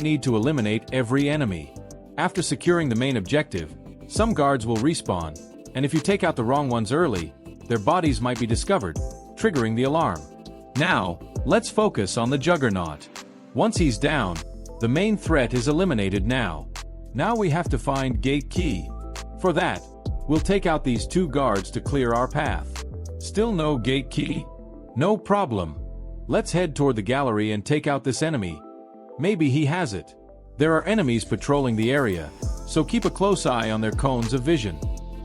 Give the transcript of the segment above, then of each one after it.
don't need to eliminate every enemy. After securing the main objective, some guards will respawn, and if you take out the wrong ones early, their bodies might be discovered, triggering the alarm. Now, let's focus on the Juggernaut. Once he's down, the main threat is eliminated now. Now we have to find Gate Key. For that, we'll take out these 2 guards to clear our path. Still no Gate Key? No problem. Let's head toward the gallery and take out this enemy. Maybe he has it. There are enemies patrolling the area, so keep a close eye on their cones of vision.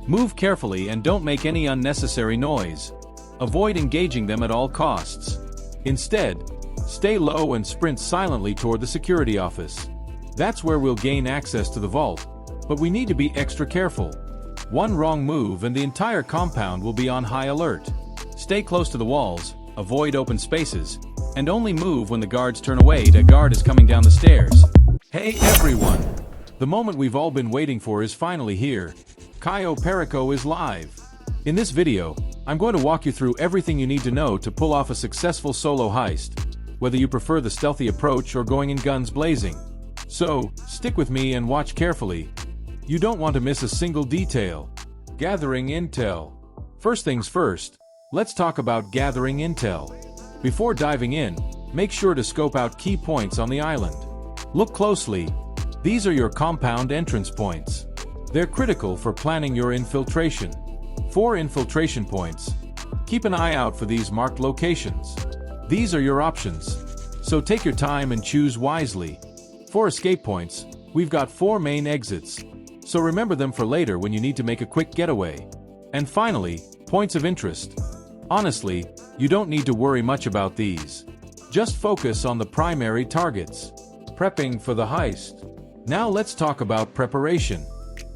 Move carefully and don't make any unnecessary noise. Avoid engaging them at all costs. Instead, stay low and sprint silently toward the security office. That's where we'll gain access to the vault, but we need to be extra careful. One wrong move and the entire compound will be on high alert. Stay close to the walls, avoid open spaces, and only move when the guards turn away. The guard is coming down the stairs. Hey everyone! The moment we've all been waiting for is finally here. Cayo Perico is live. In this video, I'm going to walk you through everything you need to know to pull off a successful solo heist, whether you prefer the stealthy approach or going in guns blazing. So, stick with me and watch carefully. You don't want to miss a single detail. Gathering intel. First things first, let's talk about gathering intel. Before diving in, make sure to scope out key points on the island. Look closely. These are your compound entrance points. They're critical for planning your infiltration. 4 infiltration points. Keep an eye out for these marked locations. These are your options, so take your time and choose wisely. For escape points, we've got 4 main exits, so remember them for later when you need to make a quick getaway. And finally, points of interest. Honestly, you don't need to worry much about these. Just focus on the primary targets. Prepping for the heist. Now let's talk about preparation.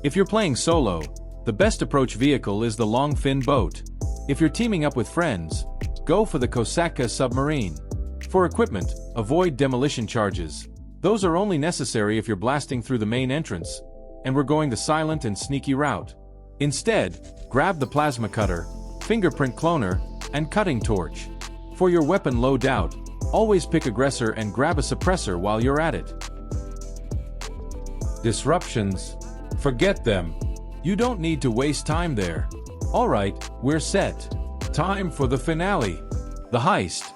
If you're playing solo, the best approach vehicle is the long fin boat. If you're teaming up with friends, go for the Kosatka submarine. For equipment, avoid demolition charges. Those are only necessary if you're blasting through the main entrance, and we're going the silent and sneaky route. Instead, grab the plasma cutter, fingerprint cloner, and cutting torch. For your weapon loadout, always pick aggressor and grab a suppressor while you're at it. Disruptions. Forget them. You don't need to waste time there. Alright, we're set. Time for the finale. The heist.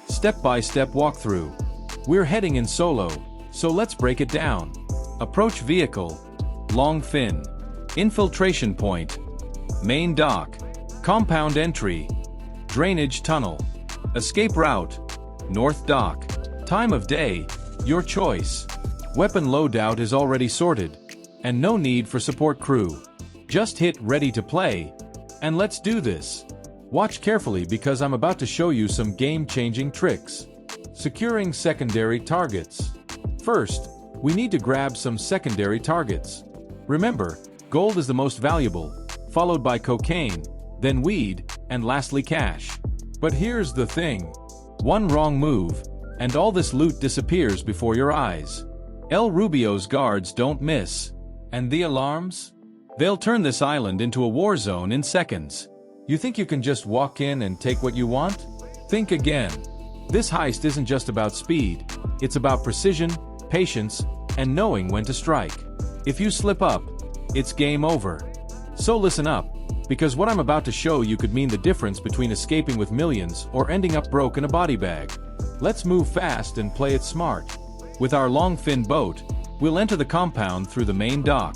Step-by-step walkthrough. We're heading in solo, so let's break it down. Approach vehicle. Long fin. Infiltration point. Main dock. Compound entry. Drainage tunnel. Escape route. North dock. Time of day. Your choice. Weapon loadout is already sorted, and no need for support crew. Just hit ready to play, and let's do this. Watch carefully because I'm about to show you some game-changing tricks. Securing secondary targets. First, we need to grab some secondary targets. Remember, gold is the most valuable, followed by cocaine, then weed, and lastly cash. But here's the thing. One wrong move, and all this loot disappears before your eyes. El Rubio's guards don't miss. And the alarms? They'll turn this island into a war zone in seconds. You think you can just walk in and take what you want? Think again. This heist isn't just about speed, it's about precision, patience, and knowing when to strike. If you slip up, it's game over. So listen up, because what I'm about to show you could mean the difference between escaping with millions or ending up broke in a body bag. Let's move fast and play it smart. With our long fin boat, we'll enter the compound through the main dock.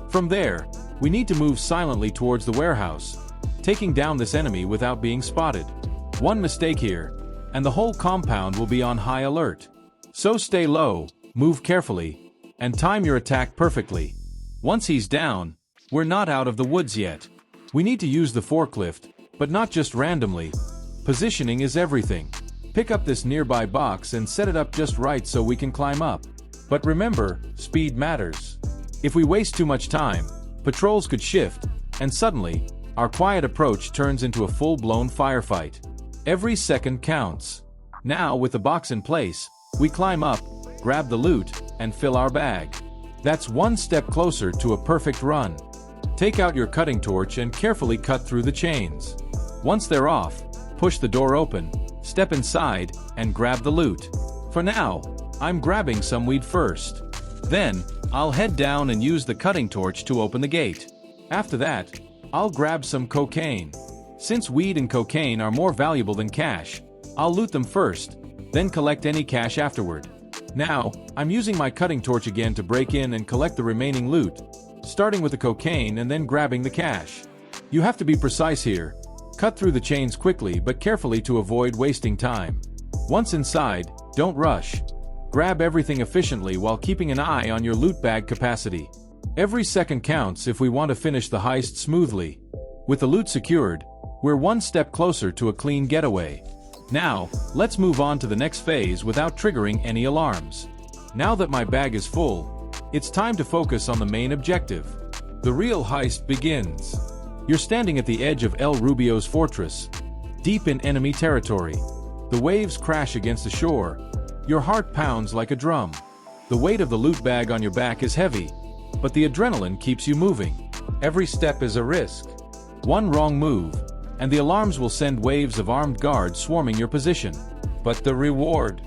From there, we need to move silently towards the warehouse, taking down this enemy without being spotted. One mistake here, and the whole compound will be on high alert. So stay low, move carefully, and time your attack perfectly. Once he's down, we're not out of the woods yet. We need to use the forklift, but not just randomly. Positioning is everything. Pick up this nearby box and set it up just right so we can climb up. But remember, speed matters. If we waste too much time, patrols could shift, and suddenly, our quiet approach turns into a full-blown firefight. Every second counts. Now, with the box in place, we climb up, grab the loot, and fill our bag. That's one step closer to a perfect run. Take out your cutting torch and carefully cut through the chains. Once they're off, push the door open, step inside, and grab the loot. For now, I'm grabbing some weed first. Then, I'll head down and use the cutting torch to open the gate. After that, I'll grab some cocaine. Since weed and cocaine are more valuable than cash, I'll loot them first, then collect any cash afterward. Now, I'm using my cutting torch again to break in and collect the remaining loot, starting with the cocaine and then grabbing the cash. You have to be precise here. Cut through the chains quickly but carefully to avoid wasting time. Once inside, don't rush. Grab everything efficiently while keeping an eye on your loot bag capacity. Every second counts if we want to finish the heist smoothly. With the loot secured, we're one step closer to a clean getaway. Now, let's move on to the next phase without triggering any alarms. Now that my bag is full, it's time to focus on the main objective. The real heist begins. You're standing at the edge of El Rubio's fortress, deep in enemy territory. The waves crash against the shore. Your heart pounds like a drum. The weight of the loot bag on your back is heavy, but the adrenaline keeps you moving. Every step is a risk. One wrong move, and the alarms will send waves of armed guards swarming your position. But the reward?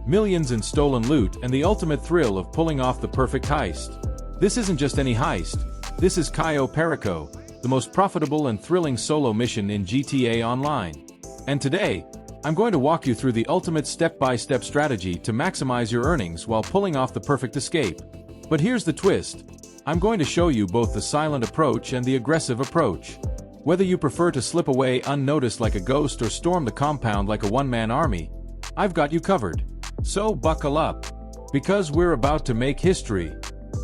Millions in stolen loot and the ultimate thrill of pulling off the perfect heist. This isn't just any heist. This is Cayo Perico, the most profitable and thrilling solo mission in GTA Online. And today, I'm going to walk you through the ultimate step-by-step strategy to maximize your earnings while pulling off the perfect escape. But here's the twist. I'm going to show you both the silent approach and the aggressive approach. Whether you prefer to slip away unnoticed like a ghost or storm the compound like a one-man army, I've got you covered. So buckle up, because we're about to make history.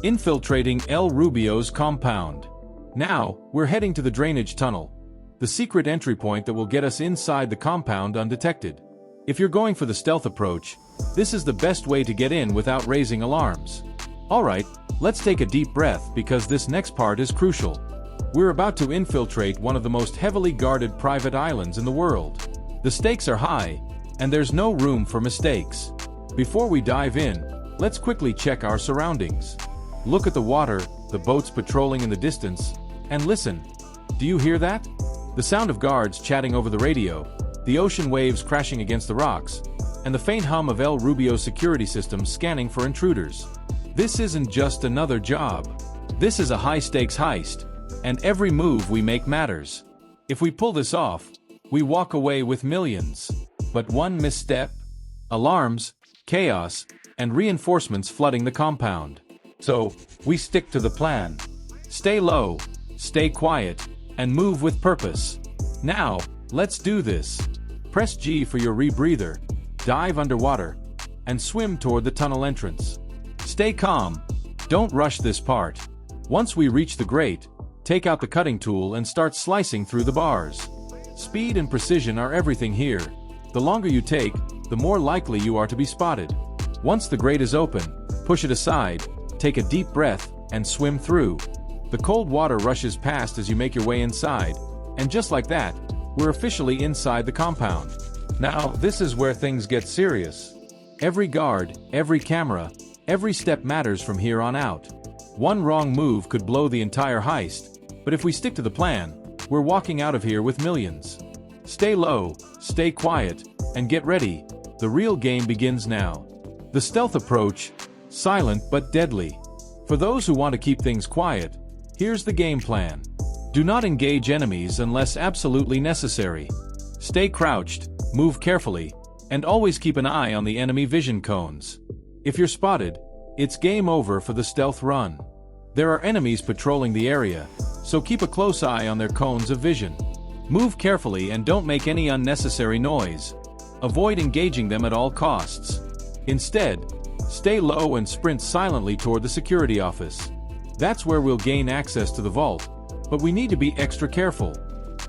Infiltrating El Rubio's compound. Now, we're heading to the drainage tunnel, the secret entry point that will get us inside the compound undetected. If you're going for the stealth approach, this is the best way to get in without raising alarms. Alright, let's take a deep breath because this next part is crucial. We're about to infiltrate one of the most heavily guarded private islands in the world. The stakes are high, and there's no room for mistakes. Before we dive in, let's quickly check our surroundings. Look at the water, the boats patrolling in the distance, and listen. Do you hear that? The sound of guards chatting over the radio, the ocean waves crashing against the rocks, and the faint hum of El Rubio's security system scanning for intruders. This isn't just another job. This is a high-stakes heist, and every move we make matters. If we pull this off, we walk away with millions. But one misstep, alarms, chaos, and reinforcements flooding the compound. So, we stick to the plan. Stay low, stay quiet, and move with purpose. Now, let's do this. Press G for your rebreather, dive underwater, and swim toward the tunnel entrance. Stay calm. Don't rush this part. Once we reach the grate, take out the cutting tool and start slicing through the bars. Speed and precision are everything here. The longer you take, the more likely you are to be spotted. Once the grate is open, push it aside, take a deep breath, and swim through. The cold water rushes past as you make your way inside, and just like that, we're officially inside the compound. Now, this is where things get serious. Every guard, every camera, every step matters from here on out. One wrong move could blow the entire heist, but if we stick to the plan, we're walking out of here with millions. Stay low, stay quiet, and get ready. The real game begins now. The stealth approach, silent but deadly. For those who want to keep things quiet, here's the game plan. Do not engage enemies unless absolutely necessary. Stay crouched, move carefully, and always keep an eye on the enemy vision cones. If you're spotted, it's game over for the stealth run. There are enemies patrolling the area, so keep a close eye on their cones of vision. Move carefully and don't make any unnecessary noise. Avoid engaging them at all costs. Instead, stay low and sprint silently toward the security office. That's where we'll gain access to the vault, but we need to be extra careful.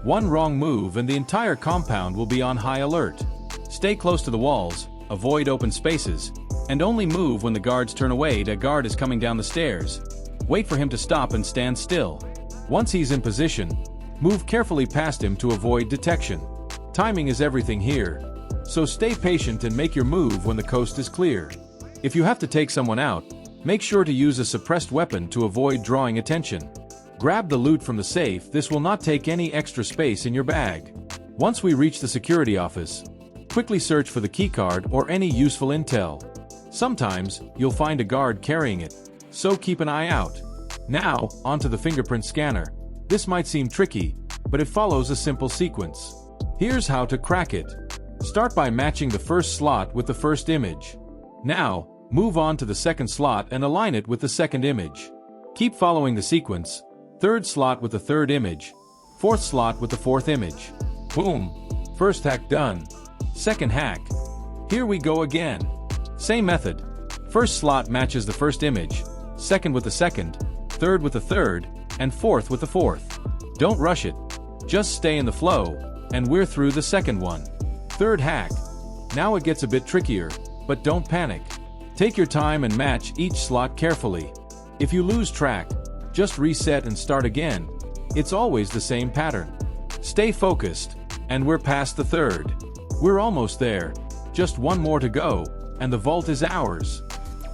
One wrong move and the entire compound will be on high alert. Stay close to the walls, avoid open spaces, and only move when the guards turn away. The guard is coming down the stairs. Wait for him to stop and stand still. Once he's in position, move carefully past him to avoid detection. Timing is everything here, so stay patient and make your move when the coast is clear. If you have to take someone out, make sure to use a suppressed weapon to avoid drawing attention. Grab the loot from the safe. This will not take any extra space in your bag. Once we reach the security office, quickly search for the keycard or any useful intel. Sometimes, you'll find a guard carrying it, so keep an eye out. Now, onto the fingerprint scanner. This might seem tricky, but it follows a simple sequence. Here's how to crack it. Start by matching the first slot with the first image. Now, move on to the second slot and align it with the second image. Keep following the sequence. Third slot with the third image. Fourth slot with the fourth image. Boom! First hack done. Second hack. Here we go again. Same method. First slot matches the first image, second with the second, third with the third, and fourth with the fourth. Don't rush it. Just stay in the flow, and we're through the second one. Third hack. Now it gets a bit trickier, but don't panic. Take your time and match each slot carefully. If you lose track, just reset and start again. It's always the same pattern. Stay focused, and we're past the third. We're almost there. Just one more to go, and the vault is ours.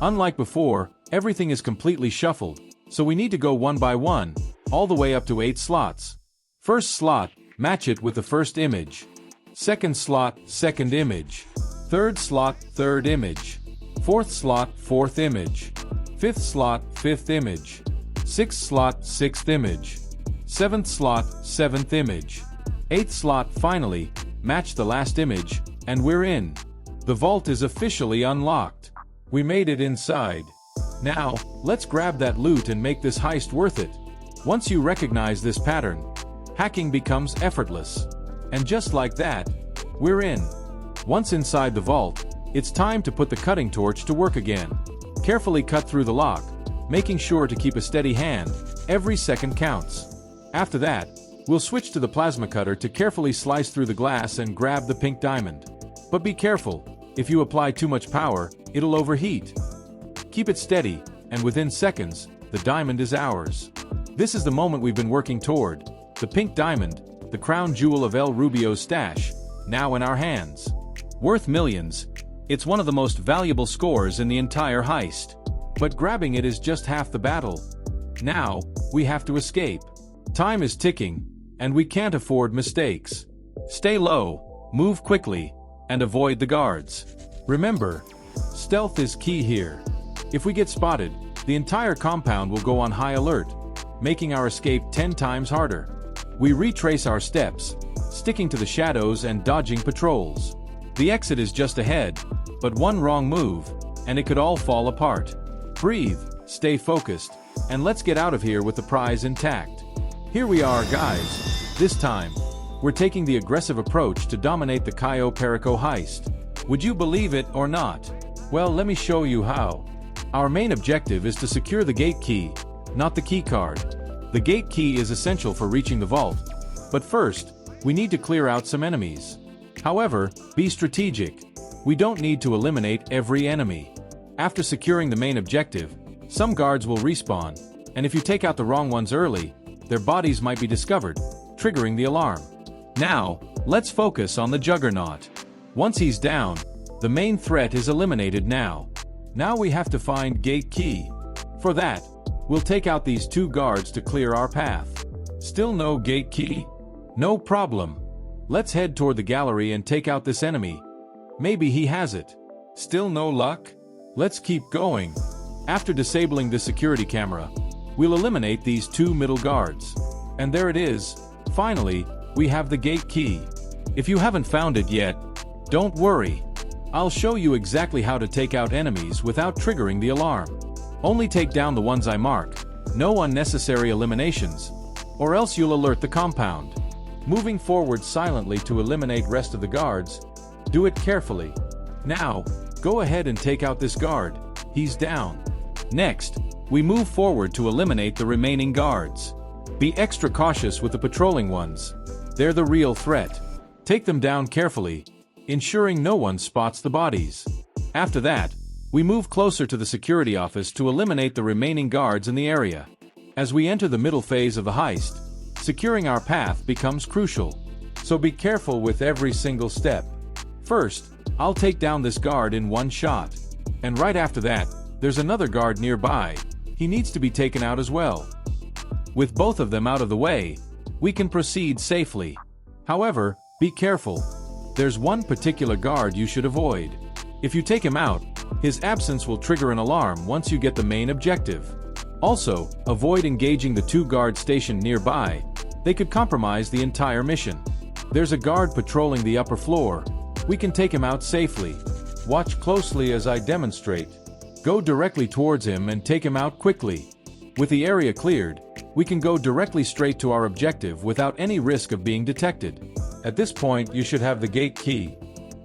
Unlike before, everything is completely shuffled, so we need to go one by one, all the way up to 8 slots. First slot, match it with the first image. Second slot, second image. Third slot, third image. Fourth slot, fourth image. Fifth slot, fifth image. Sixth slot, sixth image. Seventh slot, seventh image. Eighth slot, finally, match the last image, and we're in. The vault is officially unlocked. We made it inside. Now, let's grab that loot and make this heist worth it. Once you recognize this pattern, hacking becomes effortless. And just like that, we're in. Once inside the vault, it's time to put the cutting torch to work again. Carefully cut through the lock, making sure to keep a steady hand. Every second counts. After that, we'll switch to the plasma cutter to carefully slice through the glass and grab the pink diamond. But be careful. If you apply too much power, it'll overheat. Keep it steady, and within seconds, the diamond is ours. This is the moment we've been working toward. The pink diamond, the crown jewel of El Rubio's stash, now in our hands. Worth millions, it's one of the most valuable scores in the entire heist. But grabbing it is just half the battle. Now, we have to escape. Time is ticking, and we can't afford mistakes. Stay low, move quickly, and avoid the guards. Remember, stealth is key here. If we get spotted, the entire compound will go on high alert, making our escape 10 times harder. We retrace our steps, sticking to the shadows and dodging patrols. The exit is just ahead, but one wrong move, and it could all fall apart. Breathe, stay focused, and let's get out of here with the prize intact. Here we are, guys. This time, we're taking the aggressive approach to dominate the Cayo Perico Heist. Would you believe it or not? Well, let me show you how. Our main objective is to secure the gate key, not the key card. The gate key is essential for reaching the vault. But first, we need to clear out some enemies. However, be strategic. We don't need to eliminate every enemy. After securing the main objective, some guards will respawn, and if you take out the wrong ones early, their bodies might be discovered, triggering the alarm. Now, let's focus on the Juggernaut. Once he's down, the main threat is eliminated now. Now we have to find gate key. For that, we'll take out these 2 guards to clear our path. Still no gate key? No problem. Let's head toward the gallery and take out this enemy. Maybe he has it. Still no luck? Let's keep going. After disabling the security camera, we'll eliminate these 2 middle guards. And there it is. Finally, we have the gate key. If you haven't found it yet, don't worry. I'll show you exactly how to take out enemies without triggering the alarm. Only take down the ones I mark. No unnecessary eliminations, or else you'll alert the compound. Moving forward silently to eliminate rest of the guards. Do it carefully. Now, go ahead and take out this guard. He's down. Next, we move forward to eliminate the remaining guards. Be extra cautious with the patrolling ones. They're the real threat. Take them down carefully, ensuring no one spots the bodies. After that, we move closer to the security office to eliminate the remaining guards in the area. As we enter the middle phase of the heist, securing our path becomes crucial. So be careful with every single step. First, I'll take down this guard in one shot. And right after that, there's another guard nearby. He needs to be taken out as well. With both of them out of the way, we can proceed safely. However, be careful. there's one particular guard you should avoid. If you take him out, his absence will trigger an alarm once you get the main objective. Also, avoid engaging the 2 guards stationed nearby. They could compromise the entire mission. There's a guard patrolling the upper floor. We can take him out safely. Watch closely as I demonstrate. Go directly towards him and take him out quickly. With the area cleared, we can go directly straight to our objective without any risk of being detected. At this point, you should have the gate key.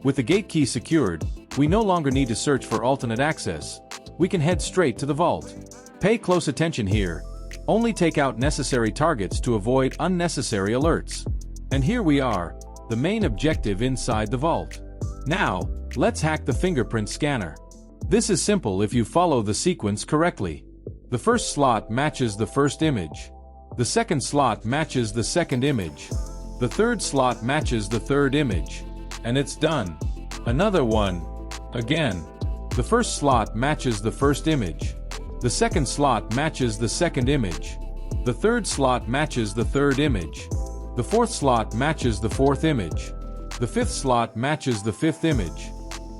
With the gate key secured, we no longer need to search for alternate access. We can head straight to the vault. Pay close attention here. Only take out necessary targets to avoid unnecessary alerts. And here we are, the main objective inside the vault. Now, let's hack the fingerprint scanner. This is simple if you follow the sequence correctly. The first slot matches the first image. The second slot matches the second image. The third slot matches the third image. And it's done. Another one. Again. The first slot matches the first image. The second slot matches the second image. The third slot matches the third image. The fourth slot matches the fourth image. The fifth slot matches the fifth image.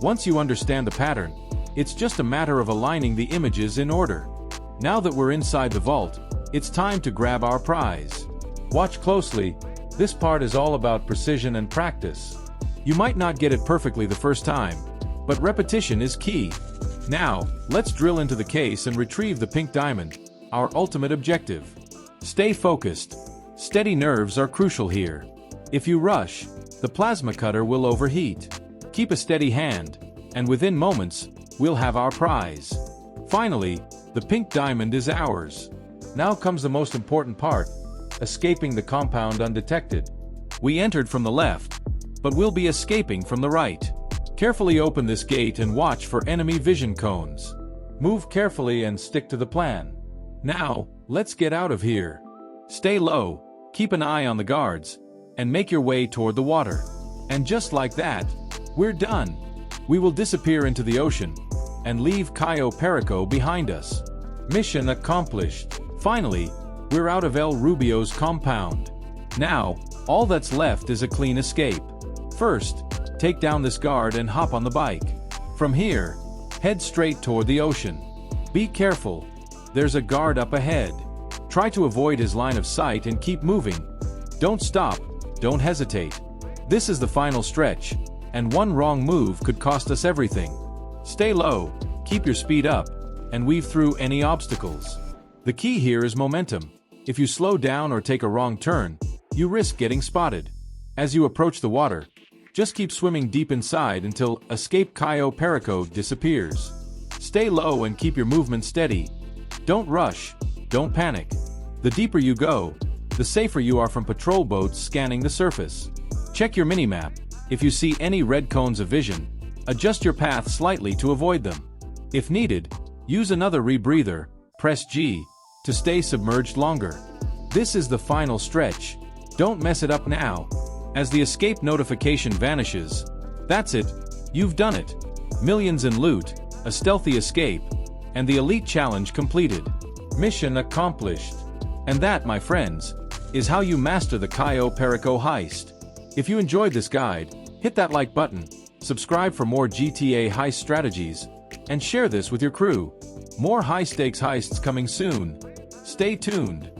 Once you understand the pattern, it's just a matter of aligning the images in order. Now that we're inside the vault, it's time to grab our prize. Watch closely. This part is all about precision and practice. You might not get it perfectly the first time, but repetition is key. Now, let's drill into the case and retrieve the pink diamond, our ultimate objective. Stay focused. Steady nerves are crucial here. If you rush, the plasma cutter will overheat. Keep a steady hand, and within moments, we'll have our prize. Finally, the pink diamond is ours. Now comes the most important part, escaping the compound undetected. We entered from the left, but we'll be escaping from the right. Carefully open this gate and watch for enemy vision cones. Move carefully and stick to the plan. Now, let's get out of here. Stay low, keep an eye on the guards, and make your way toward the water. And just like that, we're done. We will disappear into the ocean and leave Cayo Perico behind us. Mission accomplished. Finally, we're out of El Rubio's compound. Now, all that's left is a clean escape. First, take down this guard and hop on the bike. From here, head straight toward the ocean. Be careful. There's a guard up ahead. Try to avoid his line of sight and keep moving. Don't stop. Don't hesitate. This is the final stretch, and one wrong move could cost us everything. Stay low, keep your speed up, and weave through any obstacles. The key here is momentum. If you slow down or take a wrong turn, you risk getting spotted. As you approach the water, just keep swimming deep inside until escape Cayo Perico disappears. Stay low and keep your movement steady. Don't rush, don't panic. The deeper you go, the safer you are from patrol boats scanning the surface. Check your minimap. If you see any red cones of vision, adjust your path slightly to avoid them. If needed, use another rebreather, press G, to stay submerged longer. This is the final stretch. Don't mess it up now. As the escape notification vanishes, that's it, you've done it. Millions in loot, a stealthy escape, and the elite challenge completed. Mission accomplished. And that, my friends, is how you master the Cayo Perico heist. If you enjoyed this guide, hit that like button, subscribe for more GTA heist strategies, and share this with your crew. More high-stakes heists coming soon. Stay tuned.